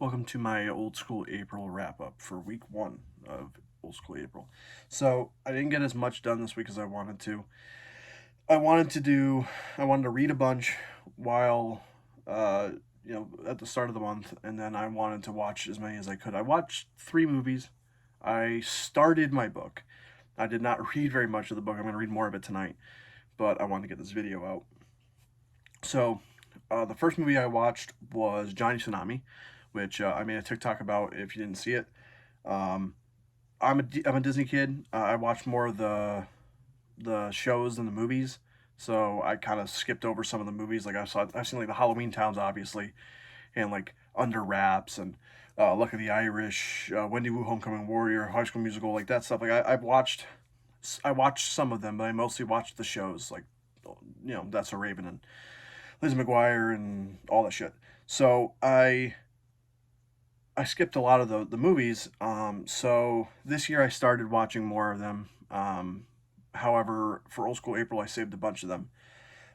Welcome to my old school April wrap up for week one of old school April. So I didn't get as much done this week as I wanted to. I wanted to do, I wanted to read a bunch while, uh, at the start of the month, and then I wanted to watch as many as I could. I watched three movies. I started my book. I did not read very much of the book. I'm going to read more of it tonight, but I wanted to get this video out. So, the first movie I watched was Johnny Tsunami, which I made a TikTok about if you didn't see it. Um, I'm a Disney kid. I watch more of the shows than the movies, so I kind of skipped over some of the movies. Like I've seen like the Halloween Towns, obviously, and like Under Wraps and Luck of the Irish, Wendy Wu Homecoming Warrior, High School Musical, like that stuff. Like I watched some of them, but I mostly watched the shows, like That's a Raven and Lizzie McGuire and all that shit. So I skipped a lot of the movies. So this year I started watching more of them. However, for Old School April, I saved a bunch of them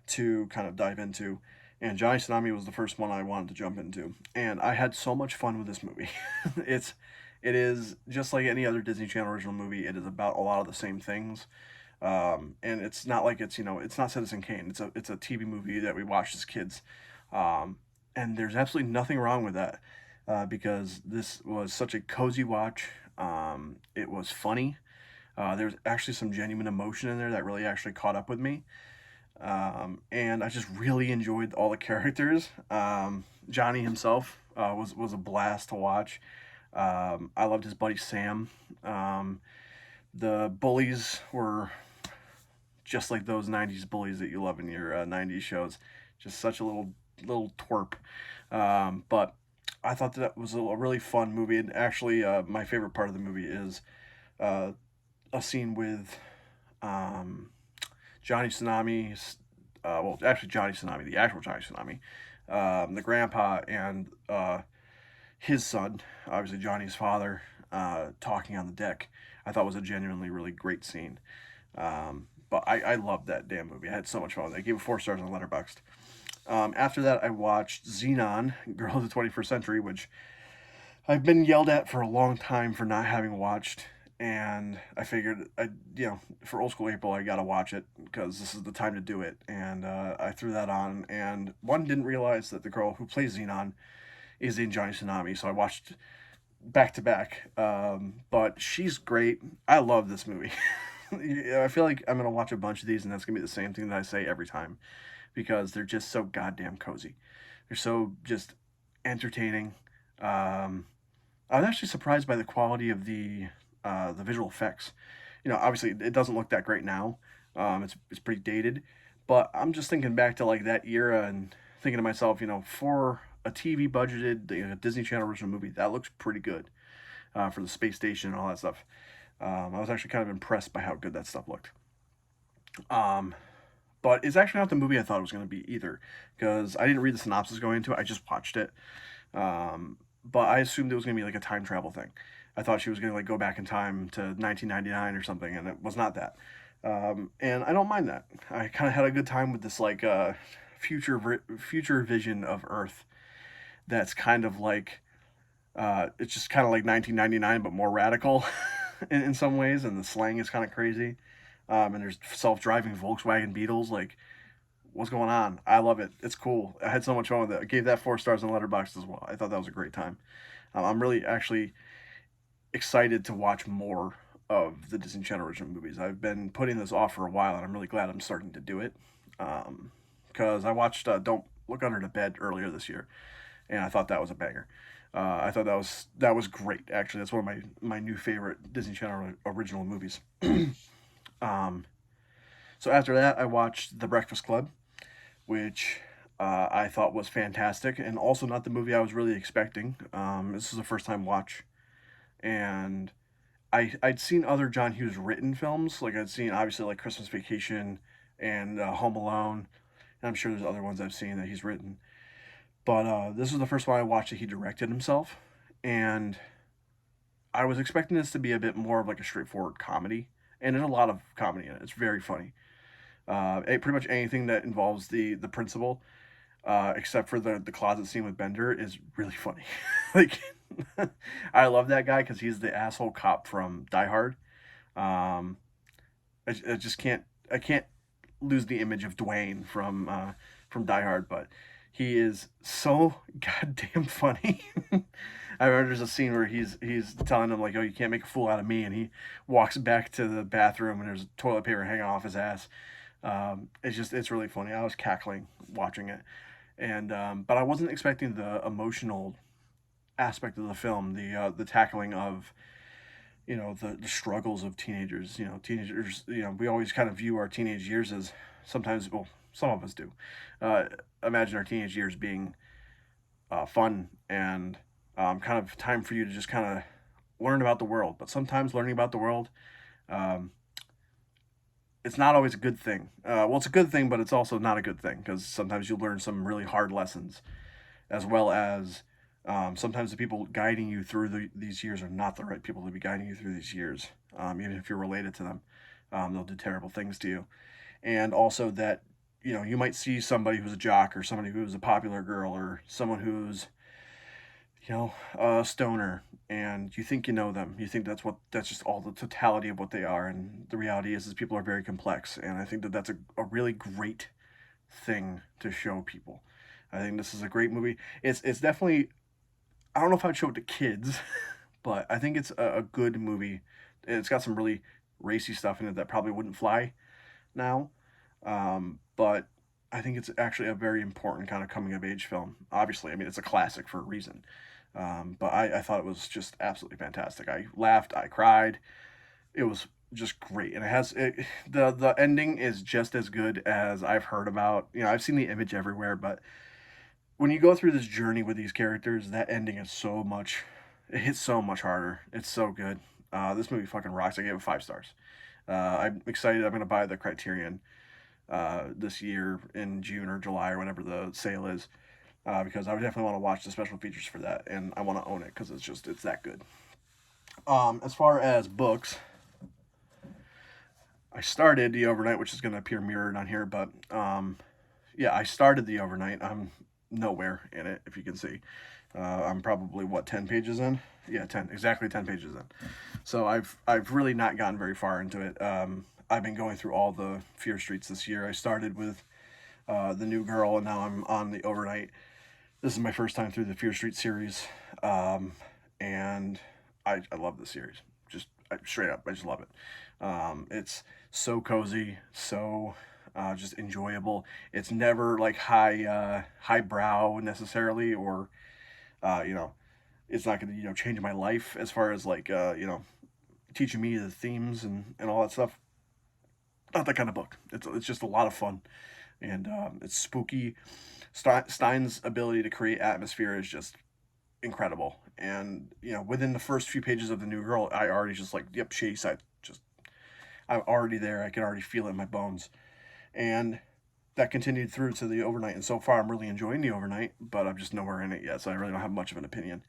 to kind of dive into. And Johnny Tsunami was the first one I wanted to jump into. And I had so much fun with this movie. it's it is just like any other Disney Channel original movie. It is about a lot of the same things. And it's not like it's not Citizen Kane. It's a TV movie that we watched as kids. Um, and there's absolutely nothing wrong with that because this was such a cozy watch. It was funny. There's actually some genuine emotion in there that really actually caught up with me. And I just really enjoyed all the characters. Johnny himself was a blast to watch. I loved his buddy Sam. The bullies were just like those '90s bullies that you love in your '90s shows. Just such a little twerp. But I thought that was a really fun movie. And actually, my favorite part of the movie is uh, a scene with um, Johnny Tsunami. Well, actually, Johnny Tsunami, the actual Johnny Tsunami, the grandpa, and his son, obviously Johnny's father, talking on the deck. I thought was a genuinely really great scene. But I loved that damn movie. I had so much fun with it. I gave it 4 stars on Letterboxd. After that, I watched Xenon, Girl of the 21st Century, which I've been yelled at for a long time for not having watched. And I figured, for Old School April, I gotta watch it because this is the time to do it. And I threw that on. And one didn't realize that the girl who plays Xenon is in Johnny Tsunami, so I watched back to back. But she's great. I love this movie. I feel like I'm gonna watch a bunch of these, and that's gonna be the same thing that I say every time because they're just so goddamn cozy. They're so just entertaining. I was actually surprised by the quality of the visual effects. Obviously it doesn't look that great now. It's pretty dated, but I'm just thinking back to like that era and thinking to myself, for a TV budgeted Disney Channel original movie, that looks pretty good for the space station and all that stuff. I was actually kind of impressed by how good that stuff looked. Um, but it's actually not the movie I thought it was going to be either, because I didn't read the synopsis going into it. I just watched it. But I assumed it was going to be like a time travel thing. I thought she was going to like go back in time to 1999 or something, and it was not that. And I don't mind that. I kind of had a good time with this like future vision of Earth. That's kind of like it's just kind of like 1999 but more radical in some ways, and the slang is kind of crazy. And there's self-driving Volkswagen Beetles. Like, what's going on? I love it. It's cool. I had so much fun with it. I gave that 4 stars on Letterboxd as well. I thought that was a great time. I'm really actually excited to watch more of the Disney Channel original movies. I've been putting this off for a while, and I'm really glad I'm starting to do it. Because I watched Don't Look Under the Bed earlier this year, and I thought that was a banger. I thought that was great. Actually, that's one of my new favorite Disney Channel original movies. um, so after that, I watched The Breakfast Club, which I thought was fantastic, and also not the movie I was really expecting. This is a first time watch, and I'd seen other John Hughes written films, like I'd seen obviously like Christmas Vacation and Home Alone, and I'm sure there's other ones I've seen that he's written. But this was the first one I watched that he directed himself, and I was expecting this to be a bit more of like a straightforward comedy, and there's a lot of comedy in it. It's very funny. Pretty much anything that involves the principal. except for the closet scene with Bender, is really funny. Like, I love that guy because he's the asshole cop from Die Hard. Um, I just can't lose the image of Dwayne from Die Hard, but he is so goddamn funny. I remember there's a scene where he's telling him like, "Oh, you can't make a fool out of me," and he walks back to the bathroom and there's toilet paper hanging off his ass. It's really funny. I was cackling watching it, and but I wasn't expecting the emotional aspect of the film, the tackling of the struggles of teenagers. Teenagers. We always kind of view our teenage years as sometimes, well, some of us do. Uh, Imagine our teenage years being fun and kind of time for you to just kind of learn about the world. But sometimes learning about the world, um, it's not always a good thing. Well, it's a good thing, but it's also not a good thing because sometimes you learn some really hard lessons, as well as sometimes the people guiding you through these years are not the right people to be guiding you through these years. Even if you're related to them, they'll do terrible things to you. And also that you might see somebody who's a jock or somebody who's a popular girl or someone who's a stoner, and you think you know them. You think that's just all the totality of what they are, and the reality is people are very complex. And I think that that's a really great thing to show people. I think this is a great movie. It's definitely, I don't know if I'd show it to kids, but I think it's a good movie. It's got some really racy stuff in it that probably wouldn't fly now, but I think it's actually a very important kind of coming of age film. Obviously, I mean it's a classic for a reason. But I thought it was just absolutely fantastic. I laughed, I cried. It was just great, and the ending is just as good as I've heard about. I've seen the image everywhere, but when you go through this journey with these characters, that ending is so much. It hits so much harder. It's so good. This movie fucking rocks. I gave it 5 stars. I'm excited. I'm gonna buy the Criterion this year in June or July or whenever the sale is, because I would definitely want to watch the special features for that, and I want to own it because it's that good. As far as books, I started The Overnight, which is going to appear mirrored on here, but yeah, I started The Overnight. I'm nowhere in it, if you can see. I'm probably 10 pages in? Yeah, 10 pages in. So I've really not gotten very far into it. I've been going through all the Fear Streets this year. I started with The New Girl, and now I'm on The Overnight. This is my first time through the Fear Street series, and I love this series. Just straight up, I just love it. It's so cozy, so just enjoyable. It's never like highbrow necessarily, or you know, it's not going to change my life as far as like teaching me the themes and all that stuff. Not that kind of book. It's just a lot of fun, and it's spooky. Stein's ability to create atmosphere is just incredible. And within the first few pages of The New Girl, I already just like, yep, shady side. Just I'm already there. I can already feel it in my bones, and that continued through to The Overnight. And so far, I'm really enjoying The Overnight, but I'm just nowhere in it yet, so I really don't have much of an opinion.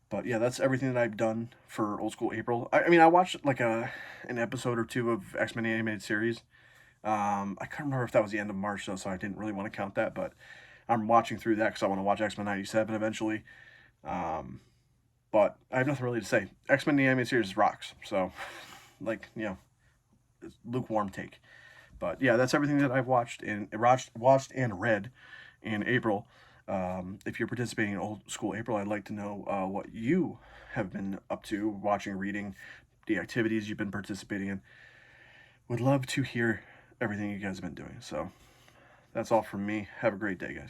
But yeah, that's everything that I've done for Old School April. I mean, I watched like an episode or two of X-Men animated series. I couldn't remember if that was the end of March though, so I didn't really want to count that. But I'm watching through that because I want to watch X-Men '97 eventually. Um, but I have nothing really to say. X-Men the animated series rocks. So, like it's lukewarm take. But yeah, that's everything that I've watched and read in April. If you're participating in Old School April, I'd like to know what you have been up to, watching, reading, the activities you've been participating in. Would love to hear everything you guys have been doing. So that's all from me. Have a great day, guys.